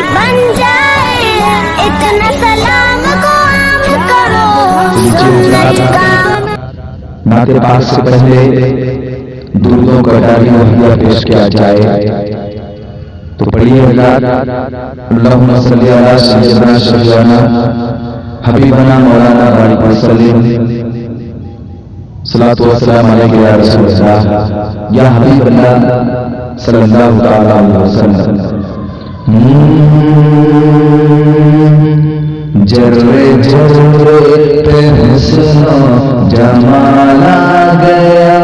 बन जाए, इतना सलाम को आम करो, सुन्नत का। नाते पाक से पहले दुरूदों का डाली मुहैया पेश किया जाए तो पढ़िए अल्लाहुम्मा सल्ली अला सय्यिदना शफीअना हबीबना मौलाना वाली वसल्लम सलातु वस्सलाम अलैका या रसूलल्लाह या हबीबल्लाह सल्लल्लाहु तआला अलैहि वसल्लम। जर्रे जर्रे पे हुस्नो जमाल आ गया,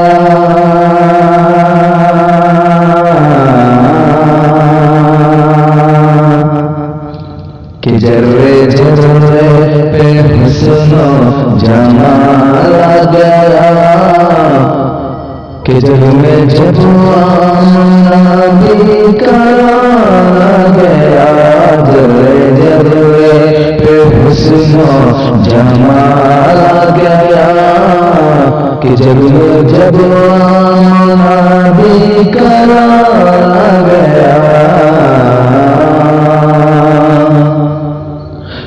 कि जर्रे जर्रे पे हुस्नो जमाल आ गया, कि जब में जब आमना भी करार गया, जर्रे जर्रे पे हुस्नो जमाल आ गया, कि जब में जब आमना भी करार गया,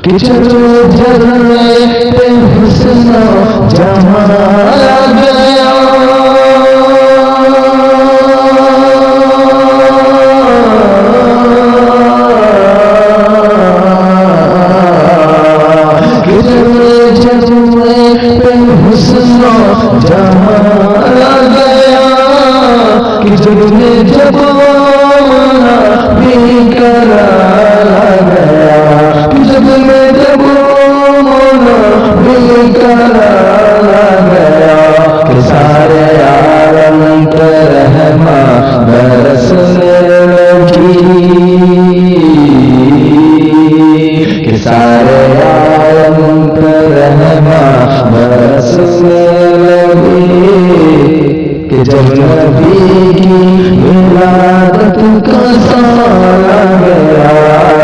कि जर्रे जर्रे पे हुस्नो जमाल आ गया, जमाल आ गया, कि जब में जब आमना भी करार आ गया, कि जब में जब आमना भी करार आ गया, कि सारे आलम पर रहमत बरसने लगी, कि सारे आलम पर रहमत बरसने लगी, कि जब नबी की विलादत का साल आ गया,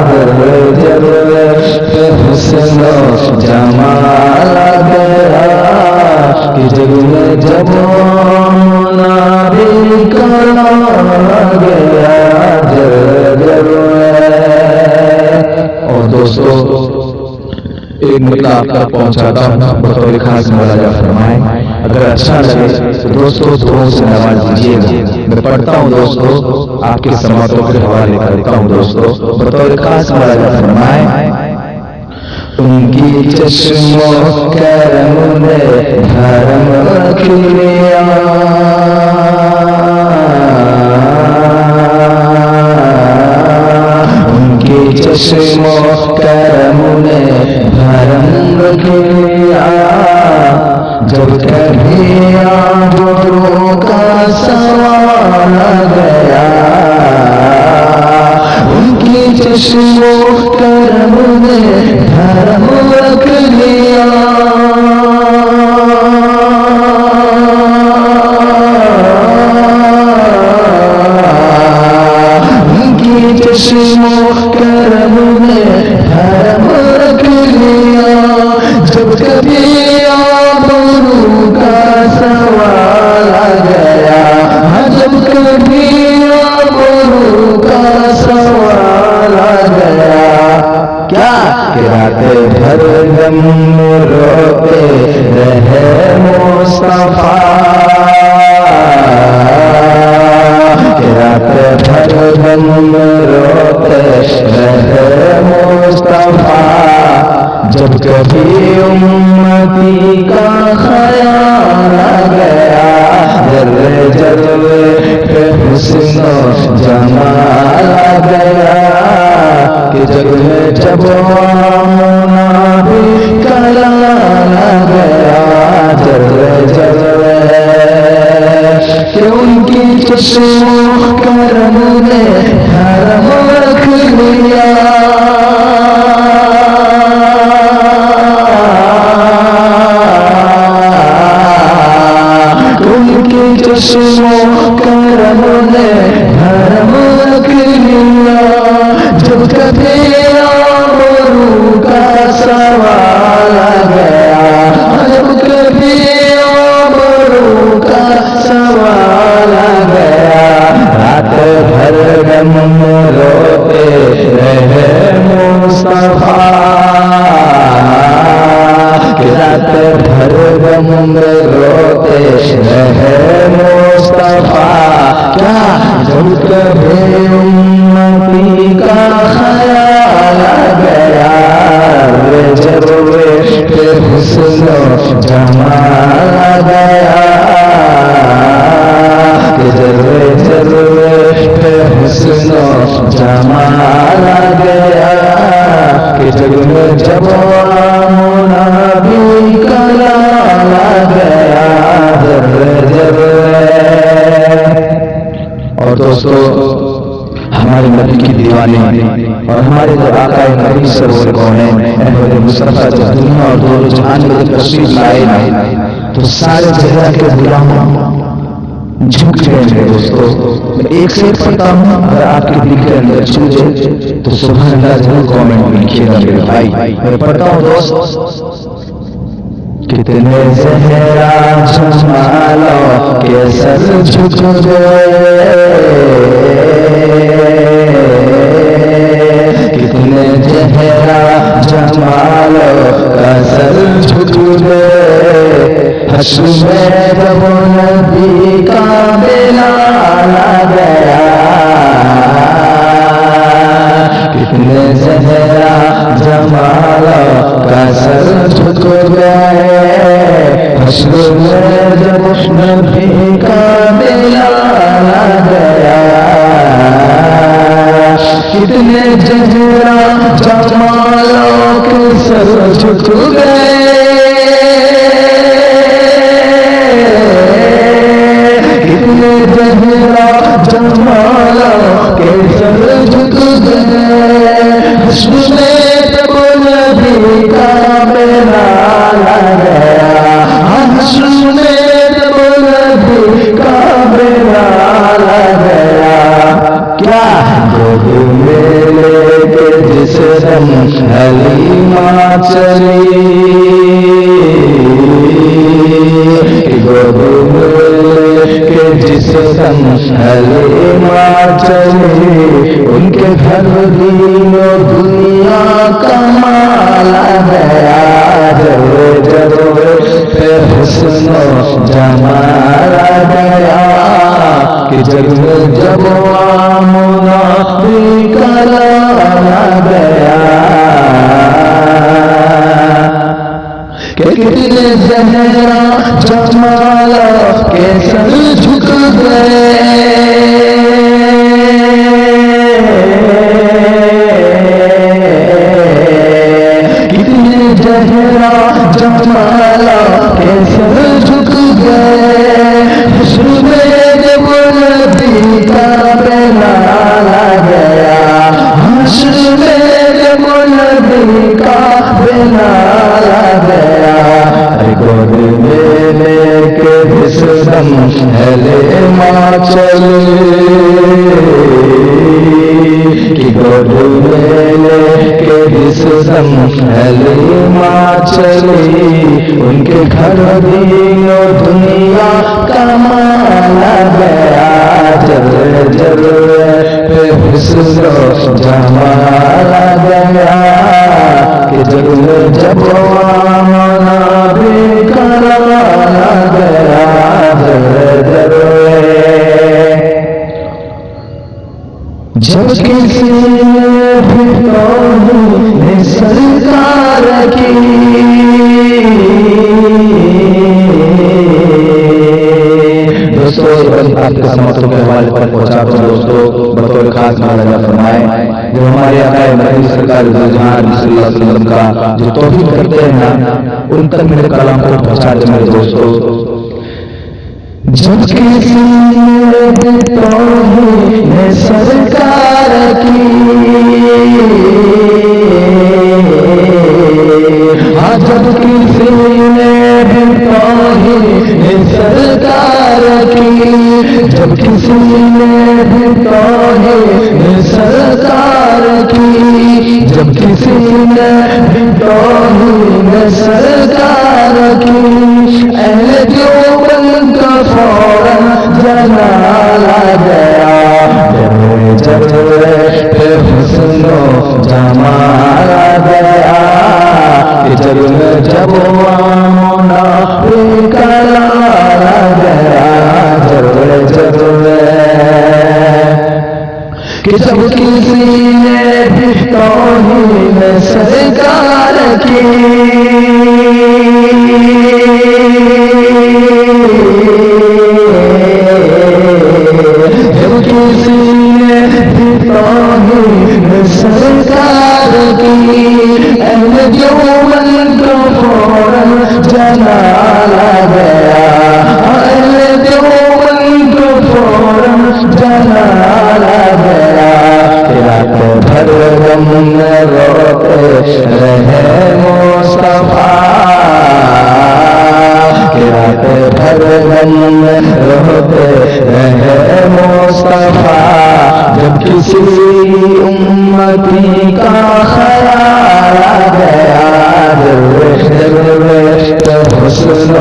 जर्रे जर्रे पे हुस्नो जमाल आ गया, कि जब में जब आमना भी करार आ गया, जर्रे जर्रे। और दोस्तों एक मतलब आप तक पहुंचाता हूँ बतौर खास मुलाजा फरमाएं, अगर अच्छा लगे तो दोस्तों दुआओं से नवाज दीजिएगा। मैं पढ़ता हूँ दोस्तों, आपके समातों के हवाले करता हूँ दोस्तों, बतौर खास मुलाजा फरमाएं। उनकी चश्मो करम ने धर्म रख लिया, उनकी चश्मो करम ने धर्म रख लिया, जब कभी आबरू का सवाल आ गया, उनकी चश्मो करम ने धर्म रख लिया, उनकी चश्मो करम ने धर्म रख लिया, जब कभी आबरू का सवाल आ गया, जब कभी आबरू का सवाल आ गया, क्या कि रातें भर गम रोते रहे मुस्तफा, कि रातें भर गम रोते रहे मुस्तफा, जब कभी उम्मती का ख्याल आ गया, जर्रे जर्रे पे हुस्नो जमाल आ गया, कि जब में जब आमना भी करार आ गया, जर्रे जर्रे, कि उनकी चश्मो करम ने धर्म रख लिया, उनकी चश्मो करम ने धर्म रख लिया, जब कभी आबरू का सवाल आ गया, जब कभी आबरू का सवाल आ गया, रात भर गम रोते रहे में रोते रहे मुस्तफा। क्या जब कभी उम्मती का ख्याल आ गया, वे जब वे हुस्न जमाल आ गया, जब वे हुस्न जमाल आ गया, कि जग में जब मुनाबी कलाम आ गया, जब। और दोस्तों, हमारे नबी की दीवानी और हमारे जो आका नबी सरवर कौन है, अहमद मुस्तफा जब दुनिया और दोनों जहान में तशरीफ लाए तो सारे जगह के गुलाम झुक जाएंगे। दोस्तों, मैं एक से एक पढ़ता हूँ, अगर आपके दिल के अंदर छू जाए तो सुभान अल्लाह जरूर कमेंट में लिखिएगा मेरे भाई। मैं पढ़ता हूँ दोस्त। कितने ज़हरा जमालों के सर झुक गए, कितने ज़हरा जमालों का सर झुक गए, हश्र में जब नबी का बिलाल आ गया, कितने ज़हरा जमालों का सर झुक गए, हश्र में जब नबी का बिलाल आ गया, कितने ज़हरा जमालों के सर झुक गए, कितने ज़हरा जमालों के सर झुक गए, हश्र में जब नबी का बिलाल आ गया, हश्र में जब नबी का बिलाल आ गया, क्या गोद में लेके जिस दम हलीमा चली, गोद में के जिस दम हलीमा चली, उनके घर दीनो दुनिया का माल आ गया, जब फिर हुस्न जमाल आ गया, कि जग में जब मुनाबी कलाम आ गया, कि कितने ज़हरा जमालों के सर झुक गए, कितने ज़हरा जमालों के सर झुक गए, हश्र में जब नबी का बिलाल आ गया, हश्र में जब नबी का बिलाल आ गया, गोद में लेके जिस दम हलीमा चली, कि गोद में लेके जिस दम हलीमा चली, उनके घर दीनो दुनिया का माल आ गया, जब पे हुस्न जमाल आ गया, कि जग में जब नबी का बिलाल आ गया, जब किसी ने सरकार की दोस्तों, आपके समर्थों के हवाले पर पहुंचा तो दोस्तों बतौर खास माना फरमाए, जो हमारे आका नबी सरकार जहान सल्लल्लाहु अलैहि वसल्लम का जो तौहीद करते हैं ना, उन तक मेरे कलाम को पहुंचा दे मेरे दोस्तों। जब किसी ने सरकार की, हाँ जब किसी ने सरकार की, जब किसी ने सरकार की, जब किसी ने सरकार की, अहले देवबंद का फौरन जलाल आ गया, जब फिर हुस्न जमाल आ गया, जब मुनाफिक कला गया जलवे जलवे कि जब किसी ने भी तौहीन सरकार की जब किसी ने भी तौहीन सरकार की अहमद यौमन को फौरन जलाला गया अहमद यौमन को फौरन जलाला गया रात भर गम रोते रहे मुस्तफा रात भर गम रोते रहे मुस्तफा जब किसी उम्मती का ख्याल आ गया हुस्न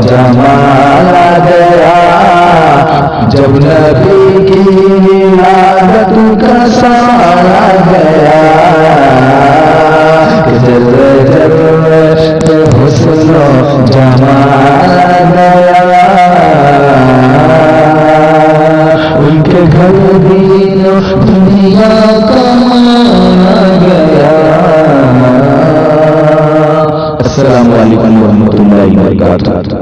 जमाल आ गया जब नबी की विलादत का साल आ गया जल्वे जल्वे हुस्न जमाल आ गया उनके घर दीन दुनिया कमाया गया। अस्सलामु अलैकुम व रहमतुल्लाहि व बरकातुहू।